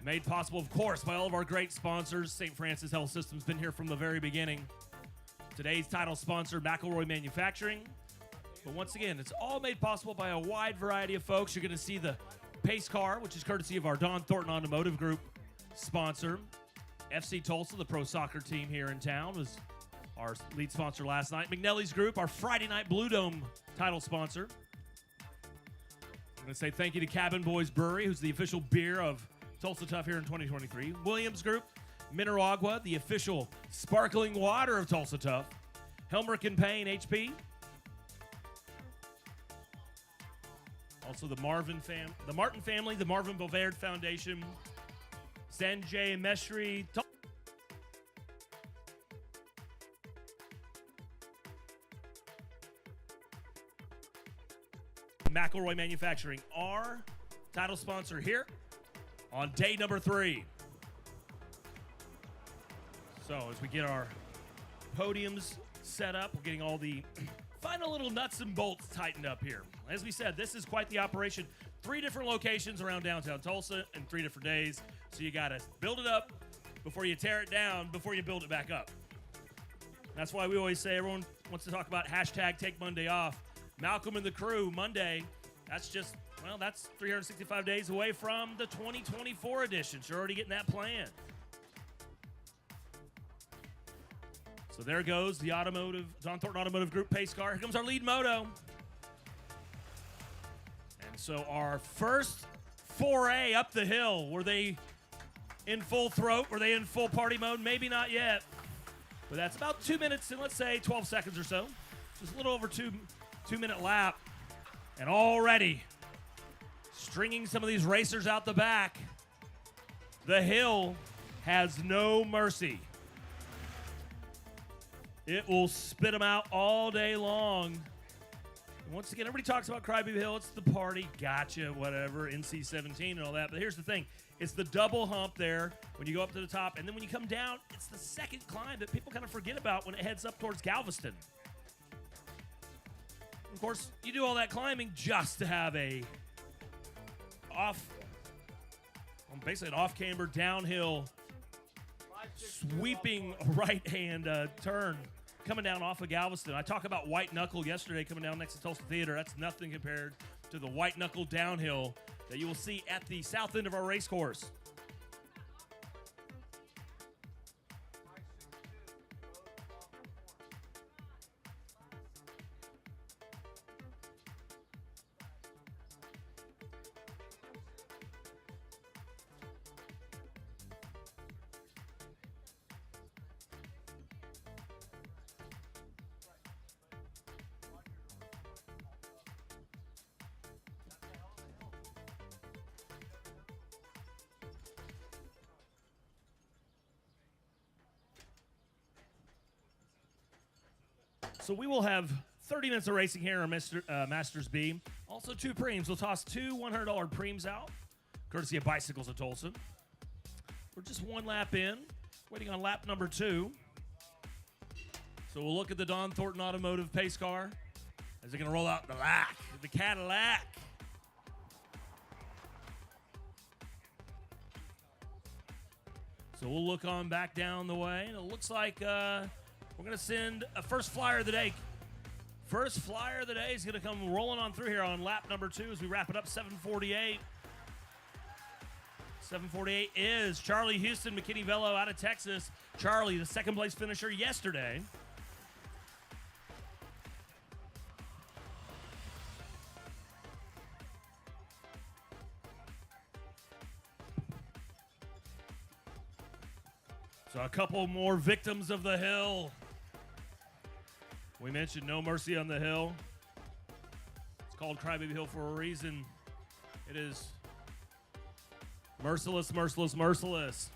Made possible, of course, by all of our great sponsors. St. Francis Health System's been here from the very beginning. Today's title sponsor, McElroy Manufacturing. But once again, it's all made possible by a wide variety of folks. You're going to see the pace car, which is courtesy of our Don Thornton Automotive Group sponsor. FC Tulsa, the pro soccer team here in town, was our lead sponsor last night. McNelly's Group, our Friday night Blue Dome title sponsor. I'm going to say thank you to Cabin Boys Brewery, who's the official beer of Tulsa Tough here in 2023. Williams Group, Mineral Agua, the official sparkling water of Tulsa Tough. Helmerich & Payne, HP. Also the Martin family, the Marvin Bovaird Foundation, Sanjay Meshri, McElroy Manufacturing, our title sponsor here on day number 3. So as we get our podiums set up, we're getting all the final little nuts and bolts tightened up here. As we said, this is quite the operation. 3 different locations around downtown Tulsa in 3 different days. So you got to build it up before you tear it down, before you build it back up. That's why we always say everyone wants to talk about hashtag take Monday off. Malcolm and the crew, Monday, that's just, well, that's 365 days away from the 2024 edition. So you're already getting that planned. So there goes the Don Thornton Automotive Group pace car. Here comes our lead moto. And so our first foray up the hill. Were they in full throat? Were they in full party mode? Maybe not yet. But that's about 2 minutes and let's say 12 seconds or so. Just a little over 2-minute lap. And already stringing some of these racers out the back. The hill has no mercy. It will spit them out all day long. And once again, everybody talks about Crybaby Hill. It's the party, gotcha, whatever, NC-17 and all that. But here's the thing. It's the double hump there when you go up to the top. And then when you come down, it's the second climb that people kind of forget about when it heads up towards Galveston. Of course, you do all that climbing just to have basically an off-camber downhill sweeping right-hand turn coming down off of Galveston. I talked about White Knuckle yesterday coming down next to Tulsa Theater. That's nothing compared to the White Knuckle downhill that you will see at the south end of our race course. So we will have 30 minutes of racing here on Masters B. Also 2 preems. We'll toss 2 $100 preems out, courtesy of Bicycles of Tulsa. We're just 1 lap in, waiting on lap number 2. So we'll look at the Don Thornton Automotive pace car as they're going to roll out the Cadillac. So we'll look on back down the way, and it looks like we're going to send a first flyer of the day. First flyer of the day is going to come rolling on through here on lap number 2 as we wrap it up, 7:48. 7:48 is Charlie Houston, McKinney Velo out of Texas. Charlie, the second place finisher yesterday. So a couple more victims of the hill. We mentioned no mercy on the hill. It's called Crybaby Hill for a reason. It is merciless, merciless, merciless.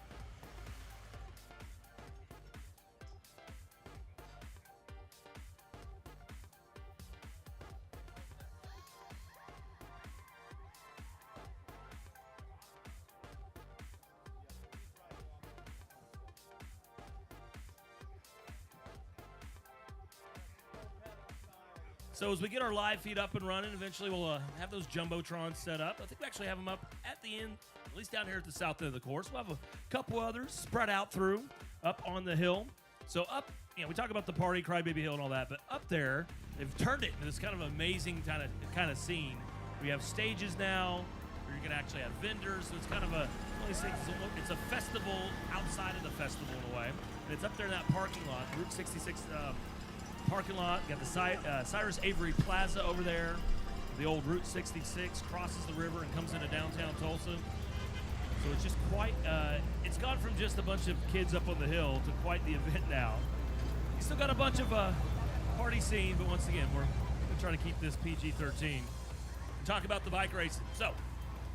So as we get our live feed up and running, eventually we'll have those Jumbotrons set up. I think we actually have them up at the end at least down here at the south end of the course. We'll have a couple others spread out through up on the hill. So up, we talk about the party, Crybaby Hill and all that, but up there, they've turned it into this kind of amazing kind of scene. We have stages now where you're going to actually have vendors. So it's kind of it's a festival outside of the festival in a way. And it's up there in that parking lot, Route 66 parking lot. You got the Cyrus Avery Plaza over there. The old Route 66 crosses the river and comes into downtown Tulsa. So it's just quite, it's gone from just a bunch of kids up on the hill to quite the event now. You still got a bunch of party scene, but once again, we're going to try to keep this PG-13. Talk about the bike racing. So,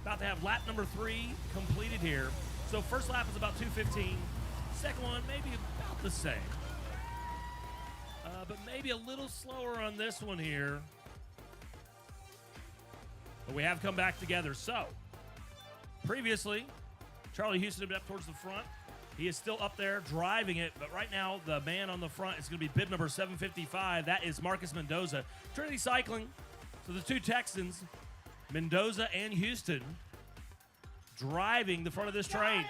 about to have lap number 3 completed here. So first lap is about 2:15. Second one, maybe about the same. But maybe a little slower on this one here. But we have come back together. So, previously, Charlie Houston had been up towards the front. He is still up there driving it, but right now the man on the front is going to be bib number 755. That is Marcus Mendoza. Trinity Cycling. So the two Texans, Mendoza and Houston, driving the front of this train.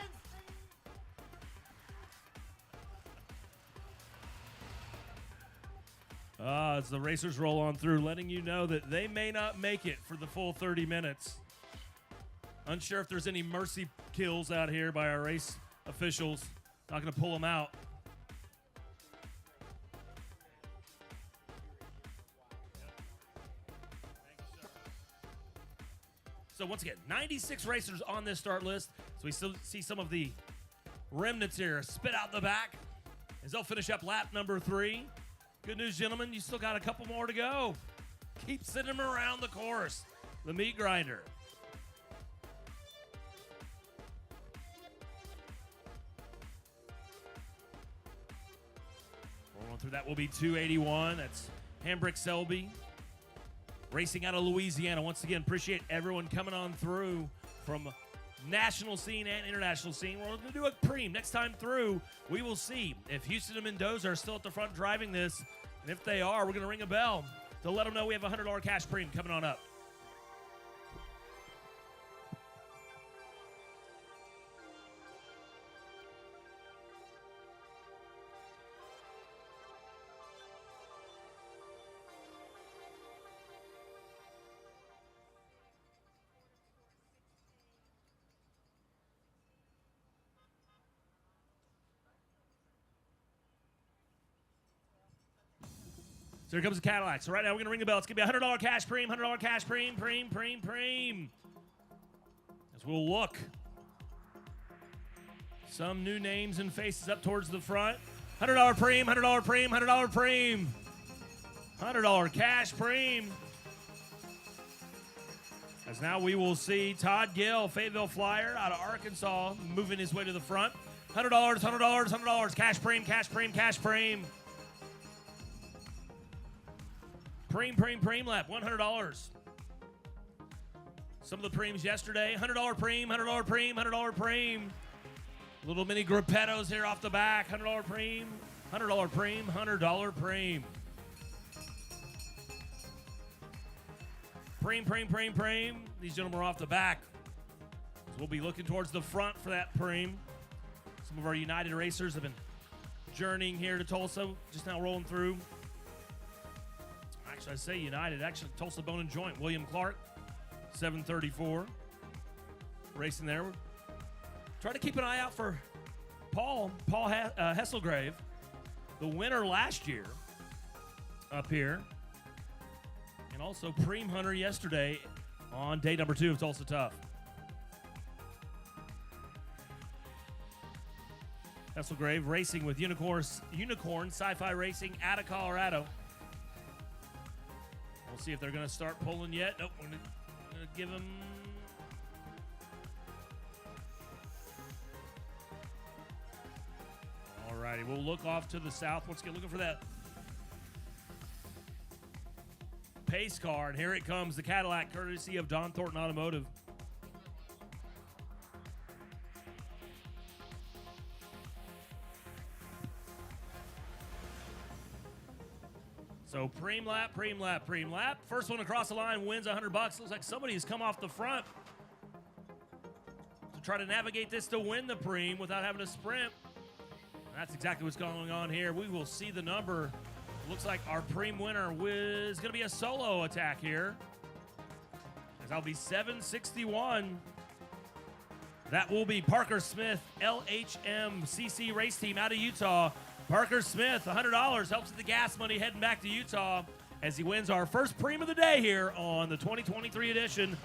As the racers roll on through, letting you know that they may not make it for the full 30 minutes. Unsure if there's any mercy kills out here by our race officials. Not going to pull them out. So once again, 96 racers on this start list. So we still see some of the remnants here spit out the back as they'll finish up lap number 3. Good news, gentlemen, you still got a couple more to go. Keep sending them around the course. The meat grinder. Rolling through that will be 281. That's Hambrick Selby. Racing out of Louisiana. Once again, appreciate everyone coming on through from national scene and international scene. We're going to do a preem. Next time through, we will see if Houston and Mendoza are still at the front driving this. And if they are, we're going to ring a bell to let them know we have a $100 cash preem coming on up. So here comes the Cadillac. So right now we're going to ring the bell. It's going to be a $100 cash preem, $100 cash preem. As we'll look. Some new names and faces up towards the front. $100 preem, $100 preem, $100 preem. $100 cash preem. As now we will see Todd Gill, Fayetteville Flyer out of Arkansas, moving his way to the front. $100, $100, cash preem, cash preem, cash preem. Preem lap, $100. Some of the preems yesterday, $100 preem, $100 preem, $100 preem. Little mini gruppettos here off the back, $100 preem, $100 preem, $100 preem. Preem. These gentlemen are off the back. So we'll be looking towards the front for that preem. Some of our United racers have been journeying here to Tulsa, just now rolling through. Actually, I say United. Actually, Tulsa Bone and Joint. William Clark, 734. Racing there. Try to keep an eye out for Paul Hesselgrave, the winner last year up here. And also Preem Hunter yesterday on day number 2 of Tulsa Tough. Hesselgrave racing with Unicorn Sci-Fi Racing out of Colorado. We'll see if they're going to start pulling yet. Nope, we're going to give them... All righty, we'll look off to the south. Once again, looking for that pace car. And here it comes, the Cadillac, courtesy of Don Thornton Automotive. So preem lap. First one across the line wins $100. Looks like somebody has come off the front to try to navigate this to win the preem without having to sprint. That's exactly what's going on here. We will see the number. Looks like our preem winner is going to be a solo attack here. As that'll be 761. That will be Parker Smith, LHM CC race team out of Utah. Parker Smith, $100, helps with the gas money heading back to Utah as he wins our first preem of the day here on the 2023 edition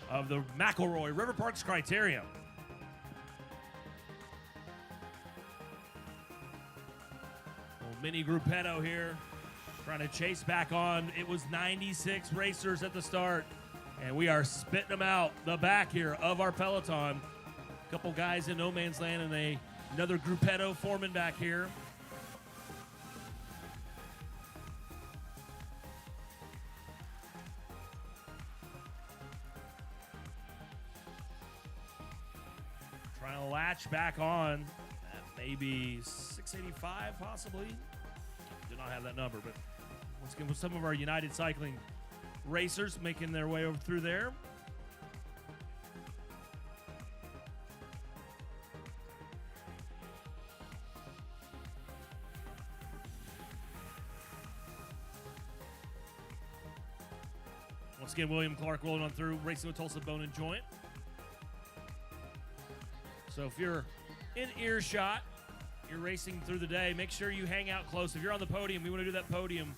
of the McElroy River Parks Criterium. Little mini gruppetto here, trying to chase back on. It was 96 racers at the start, and we are spitting them out the back here of our peloton. A couple guys in no man's land and another gruppetto forming back here. Trying to latch back on at maybe 685 possibly. Did not have that number, but once again with some of our United Cycling racers making their way over through there. Once again, William Clark rolling on through, racing with Tulsa Bone and Joint. So if you're in earshot, you're racing through the day, make sure you hang out close. If you're on the podium, we want to do that podium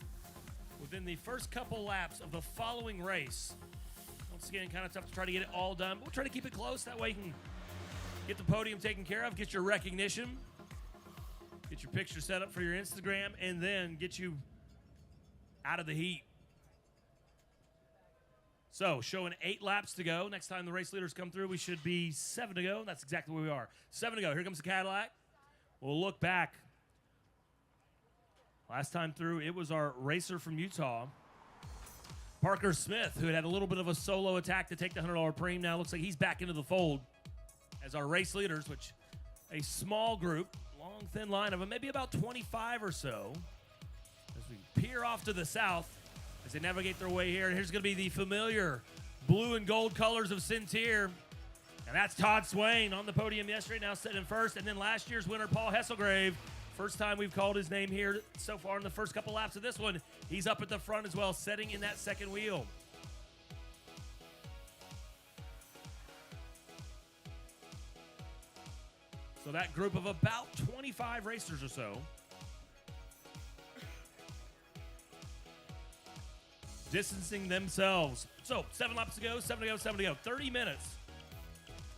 within the first couple laps of the following race. Once again, kind of tough to try to get it all done, but we'll try to keep it close. That way you can get the podium taken care of, get your recognition, get your picture set up for your Instagram, and then get you out of the heat. So, showing 8 laps to go. Next time the race leaders come through, we should be 7 to go. That's exactly where we are. 7 to go. Here comes the Cadillac. We'll look back. Last time through, it was our racer from Utah, Parker Smith, who had a little bit of a solo attack to take the $100 preem. Now looks like he's back into the fold as our race leaders, which a small group, long, thin line of them, maybe about 25 or so, as we peer off to the south. As they navigate their way here, and here's going to be the familiar blue and gold colors of Cintier. And that's Todd Swain on the podium yesterday, now sitting in first. And then last year's winner, Paul Hesselgrave. First time we've called his name here so far in the first couple laps of this one. He's up at the front as well, setting in that second wheel. So that group of about 25 racers or so distancing themselves. So 7 laps to go, 7 to go, 7 to go. 30 minutes.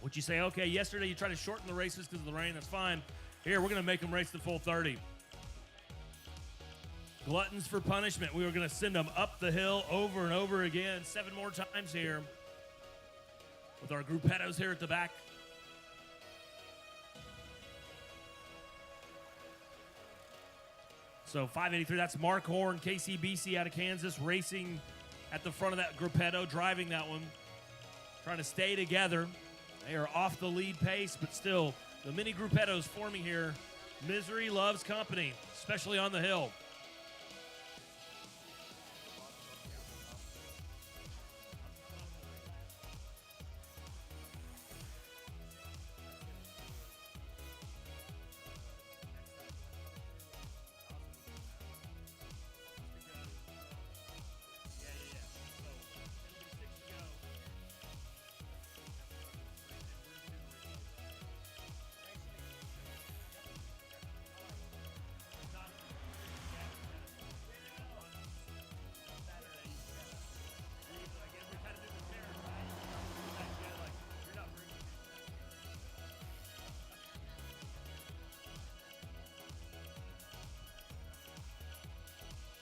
Would you say, okay, yesterday you tried to shorten the races because of the rain, that's fine. Here, we're going to make them race the full 30. Gluttons for punishment. We were going to send them up the hill over and over again, 7 more times here with our gruppettos here at the back. So 583, that's Mark Horn, KCBC out of Kansas, racing at the front of that gruppetto, driving that one, trying to stay together. They are off the lead pace, but still, the mini gruppettos forming here. Misery loves company, especially on the hill.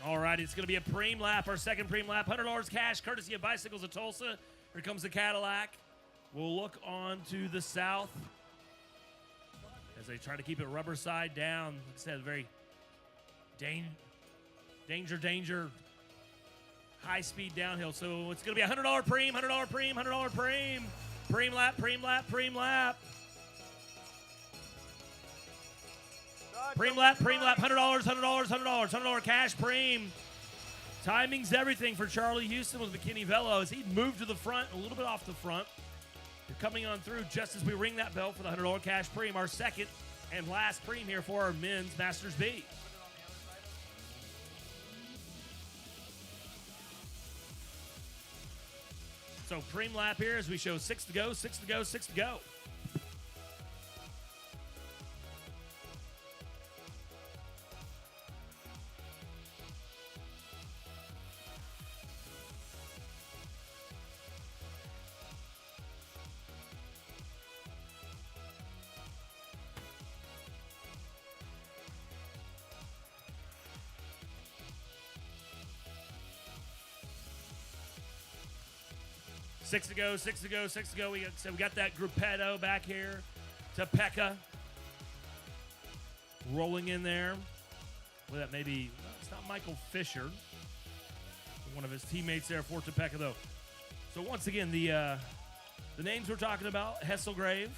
All right, it's going to be a preem lap, our second preem lap. $100 cash, courtesy of Bicycles of Tulsa. Here comes the Cadillac. We'll look on to the south as they try to keep it rubber side down. Like I said, very danger, high-speed downhill. So it's going to be a $100 preem, $100 preem, $100 preem. Preem lap, preem lap, preem lap. Preem lap, $100, $100 cash preem. Timing's everything for Charlie Houston with McKinney Velo as he moved to the front, a little bit off the front. Here coming on through just as we ring that bell for the $100 cash preem, our second and last preem here for our men's Masters B. So preem lap here as we show 6 to go, 6 to go, 6 to go. Six to go, 6 to go, 6 to go. We got that Gruppetto back here. Topeka rolling in there. Well, that maybe, it's not Michael Fisher. One of his teammates there for Topeka, though. So once again, the names we're talking about, Hesselgrave,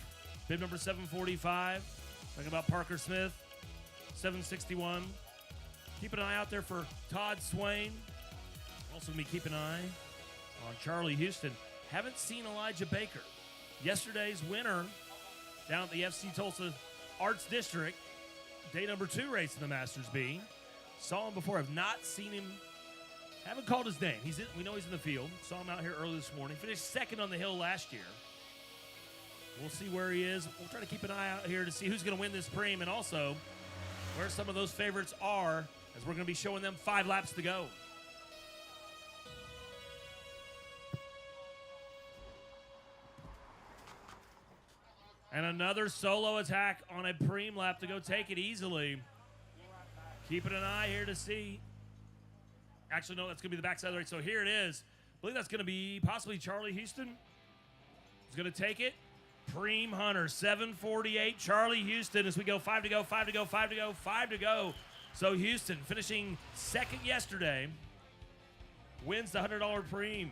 bib number 745. Talking about Parker Smith, 761. Keep an eye out there for Todd Swain. Also going to be keeping an eye on Charlie Houston. Haven't seen Elijah Baker. Yesterday's winner down at the FC Tulsa Arts District, day number 2 race in the Masters B. Saw him before. Have not seen him. Haven't called his name. We know he's in the field. Saw him out here early this morning. Finished second on the hill last year. We'll see where he is. We'll try to keep an eye out here to see who's going to win this preem and also where some of those favorites are as we're going to be showing them 5 laps to go. And another solo attack on a preem lap to go take it easily. Keeping an eye here to see. Actually, no, that's going to be the backside of the race. So here it is. I believe that's going to be possibly Charlie Houston. He's going to take it. Preem Hunter, 748. Charlie Houston as we go 5 to go, 5 to go, 5 to go, 5 to go. So Houston finishing second yesterday wins the $100 preem.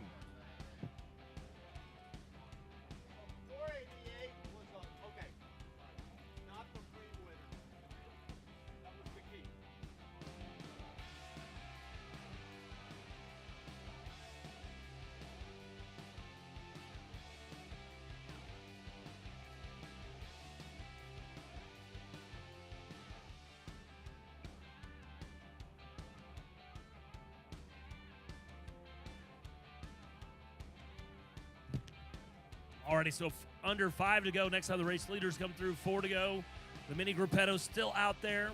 Alrighty, so under 5 to go. Next time the race leaders come through, 4 to go. The mini Gruppetto's still out there.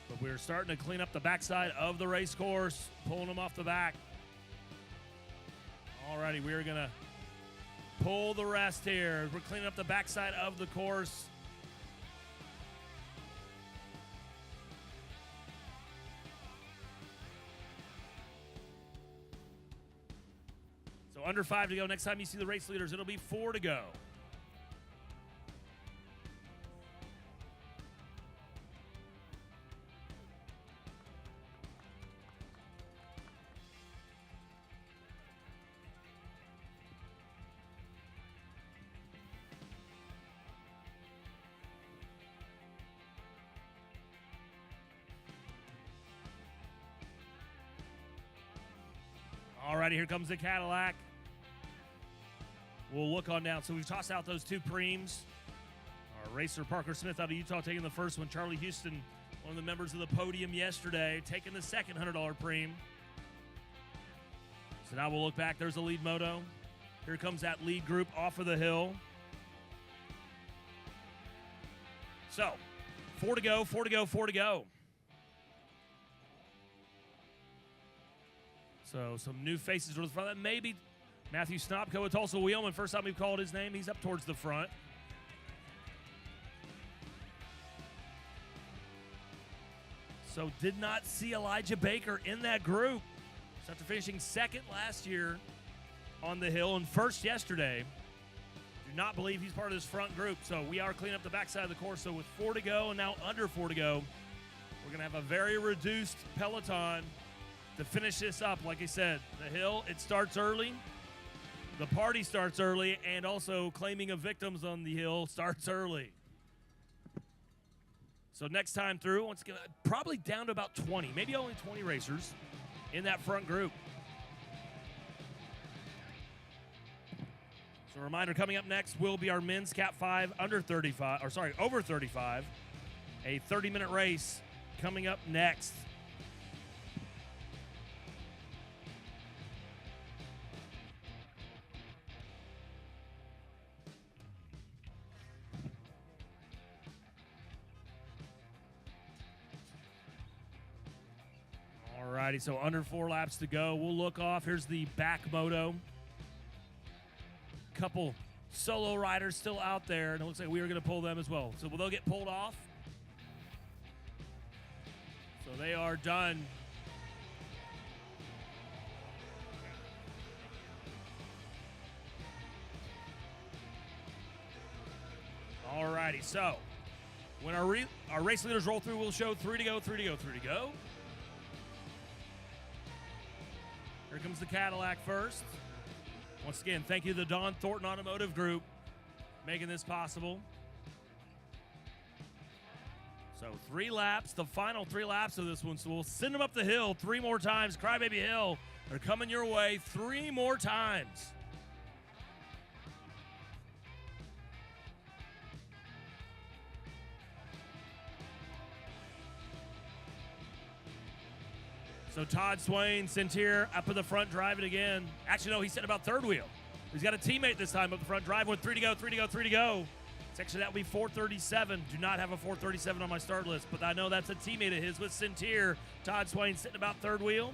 But we're starting to clean up the backside of the race course, pulling them off the back. Alrighty, we're going to pull the rest here. We're cleaning up the backside of the course. So under 5 to go. Next time you see the race leaders, it'll be 4 to go. Alrighty, here comes the Cadillac. We'll look on down. So we've tossed out those 2 preems. Our racer Parker Smith out of Utah taking the first one. Charlie Houston, one of the members of the podium yesterday, taking the second $100 preem. So now we'll look back. There's the lead moto. Here comes that lead group off of the hill. So 4 to go, 4 to go, 4 to go. So some new faces towards the front. That may be Matthew Snopko with Tulsa Wheelman. First time we've called his name. He's up towards the front. So did not see Elijah Baker in that group. So after finishing second last year on the hill and first yesterday, do not believe he's part of this front group. So we are cleaning up the backside of the course. So with 4 to go and now under 4 to go, we're going to have a very reduced peloton to finish this up. Like I said, the hill, it starts early. The party starts early, and also claiming of victims on the hill starts early. So next time through, once again, probably down to about 20, maybe only 20 racers in that front group. So a reminder, coming up next will be our men's Cat 5 over 35. A 30-minute race coming up next. Alrighty, so under 4 laps to go. We'll look off. Here's the back moto. Couple solo riders still out there, and it looks like we are going to pull them as well. So will they get pulled off? So they are done. Alrighty, so when our race leaders roll through, we'll show 3 to go, 3 to go, 3 to go. Here comes the Cadillac first. Once again, thank you to the Don Thornton Automotive Group making this possible. So 3 laps, the final 3 laps of this one. So we'll send them up the hill 3 more times. Crybaby Hill, they're coming your way 3 more times. So Todd Swain, Centier, up in the front, driving again. Actually, no, he's sitting about third wheel. He's got a teammate this time up the front, driving with 3 to go, 3 to go, 3 to go. It's actually, that will be 437. Do not have a 437 on my start list, but I know that's a teammate of his with Centier. Todd Swain sitting about third wheel.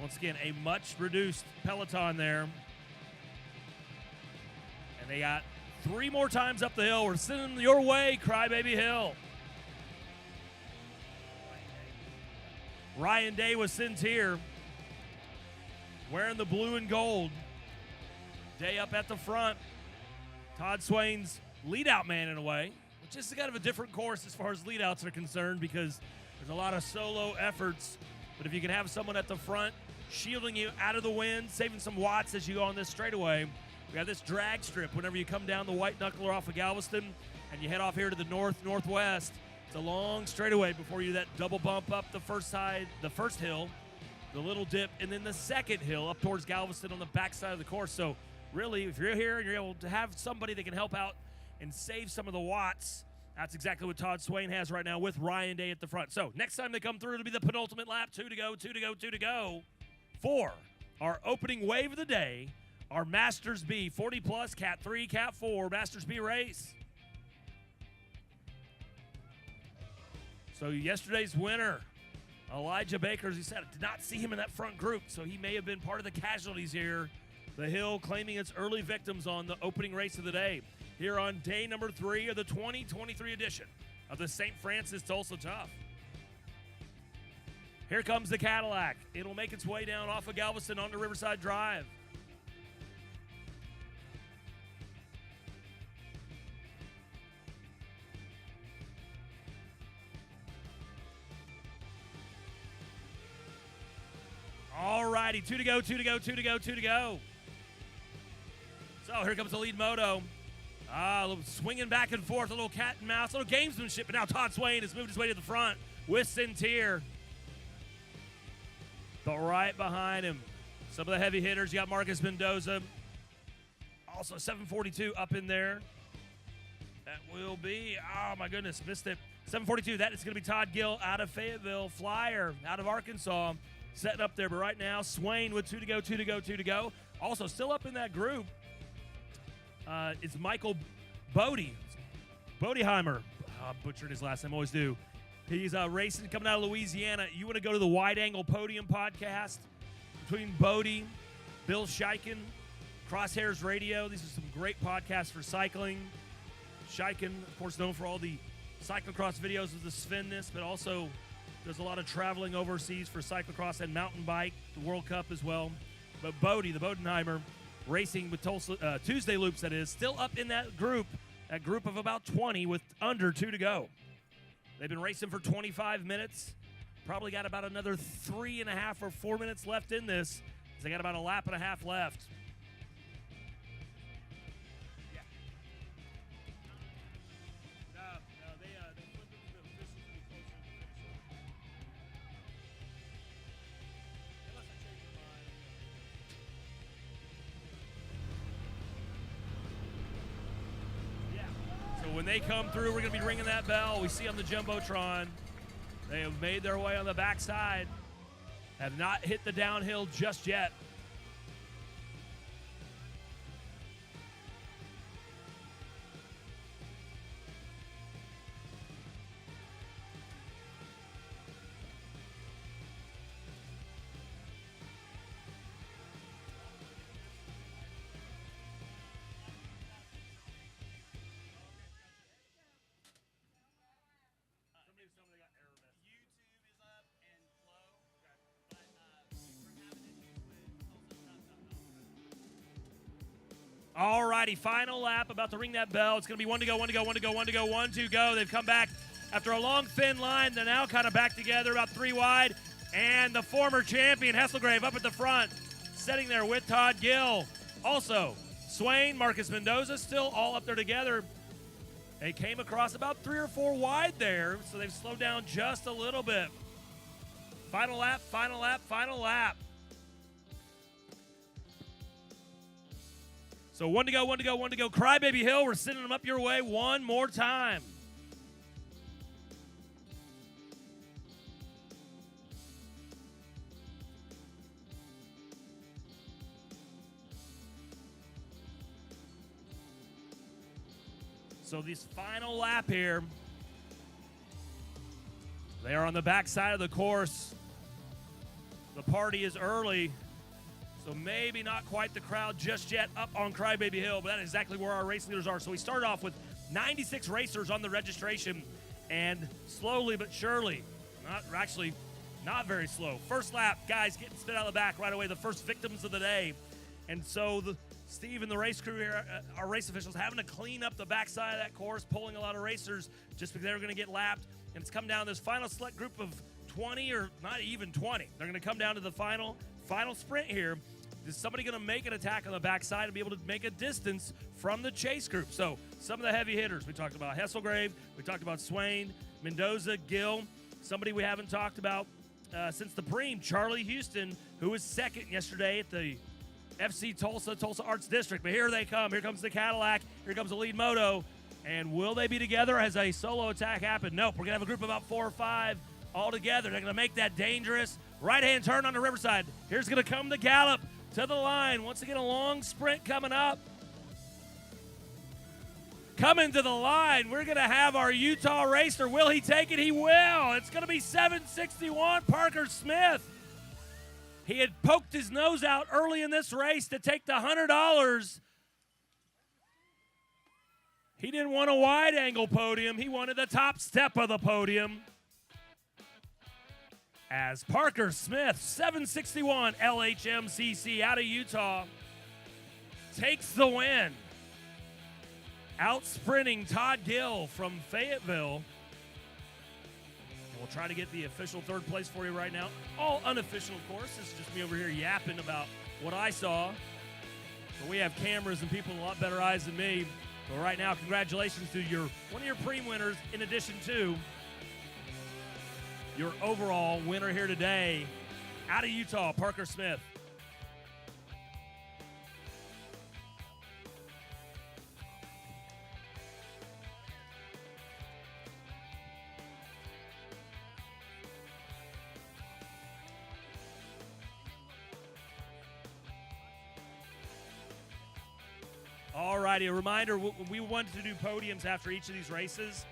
Once again, a much reduced peloton there. And they got 3 more times up the hill. We're sending them your way, Crybaby Hill. Ryan Day with Centier, wearing the blue and gold. Day up at the front. Todd Swain's lead-out man in a way, which is kind of a different course as far as lead-outs are concerned because there's a lot of solo efforts. But if you can have someone at the front shielding you out of the wind, saving some watts as you go on this straightaway. We got this drag strip whenever you come down the White Knuckler off of Galveston and you head off here to the northwest. It's a long straightaway before you that double bump up the first hill, the little dip, and then the second hill up towards Galveston on the backside of the course. So really, if you're here and you're able to have somebody that can help out and save some of the watts, that's exactly what Todd Swain has right now with Ryan Day at the front. So next time they come through, it'll be the penultimate lap, 2 to go, 2 to go, 2 to go for our opening wave of the day, our Masters B 40 plus Cat 3, Cat 4 Masters B race. So yesterday's winner, Elijah Baker, as he said, did not see him in that front group, so he may have been part of the casualties here. The Hill claiming its early victims on the opening race of the day here on day number 3 of the 2023 edition of the St. Francis Tulsa Tough. Here comes the Cadillac. It'll make its way down off of Galveston onto Riverside Drive. All righty, 2 to go, 2 to go, 2 to go, 2 to go. So here comes the lead moto. A little swinging back and forth, a little cat and mouse, a little gamesmanship, but now Todd Swain has moved his way to the front with Centier. But right behind him, some of the heavy hitters. You got Marcus Mendoza. Also 742 up in there. That will be, oh my goodness, missed it. 742, that is going to be Todd Gill out of Fayetteville. Flyer out of Arkansas. Setting up there, but right now, Swain with 2 to go, 2 to go, 2 to go. Also, still up in that group, it's Michael Bodeheimer. Butchered his last name, always do. He's racing, coming out of Louisiana. You want to go to the Wide Angle Podium podcast between Bodie, Bill Scheiken, Crosshairs Radio. These are some great podcasts for cycling. Scheiken, of course, known for all the cyclocross videos of the Sven-ness, but also does a lot of traveling overseas for cyclocross and mountain bike, the World Cup as well. But Bodie, the Bodenheimer, racing with Tulsa, Tuesday Loops, that is, still up in that group of about 20 with under 2 to go. They've been racing for 25 minutes. Probably got about another 3.5 or 4 minutes left in this. They got about a lap and a half left. they come through, we're going to be ringing that bell. We see on the Jumbotron. They have made their way on the backside. Have not hit the downhill just yet. All righty, final lap, about to ring that bell. It's going to be one to go, one to go, one to go, one to go, one to go. They've come back after a long, thin line. They're now kind of back together, about 3 wide. And the former champion, Hesselgrave, up at the front, sitting there with Todd Gill. Also, Swain, Marcus Mendoza, still all up there together. They came across about 3 or 4 wide there, so they've slowed down just a little bit. Final lap, final lap, final lap. So one to go, one to go, one to go. Crybaby Hill, we're sending them up your way one more time. So this final lap here, they are on the backside of the course. The party is early. So maybe not quite the crowd just yet up on Crybaby Hill, but that is exactly where our race leaders are. So we started off with 96 racers on the registration, and slowly but surely, not very slow. First lap, guys getting spit out of the back right away, the first victims of the day. And so Steve and the race crew here, our race officials, having to clean up the backside of that course, pulling a lot of racers just because they were going to get lapped. And it's come down to this final select group of 20 or not even 20. They're going to come down to the final sprint here. Is somebody going to make an attack on the backside and be able to make a distance from the chase group? So some of the heavy hitters, we talked about Hesselgrave, we talked about Swain, Mendoza, Gill. Somebody we haven't talked about since the preem, Charlie Houston, who was second yesterday at the FC Tulsa Arts District. But here they come. Here comes the Cadillac. Here comes the lead moto. And will they be together? Has a solo attack happened? Nope. We're going to have a group of about 4 or 5 all together. They're going to make that dangerous right-hand turn on the Riverside. Here's going to come the gallop to the line. Once again, a long sprint coming up. Coming to the line, we're going to have our Utah racer. Will he take it? He will. It's going to be 761 Parker Smith. He had poked his nose out early in this race to take the $100. He didn't want a wide-angle podium. He wanted the top step of the podium. As Parker Smith, 761 LHMCC out of Utah, takes the win. Out sprinting Todd Gill from Fayetteville. And we'll try to get the official third place for you right now. All unofficial, of course. This is just me over here yapping about what I saw. But we have cameras and people with a lot better eyes than me. But right now, congratulations to one of your preem winners, in addition to your overall winner here today, out of Utah, Parker Smith. All righty, a reminder, we wanted to do podiums after each of these races.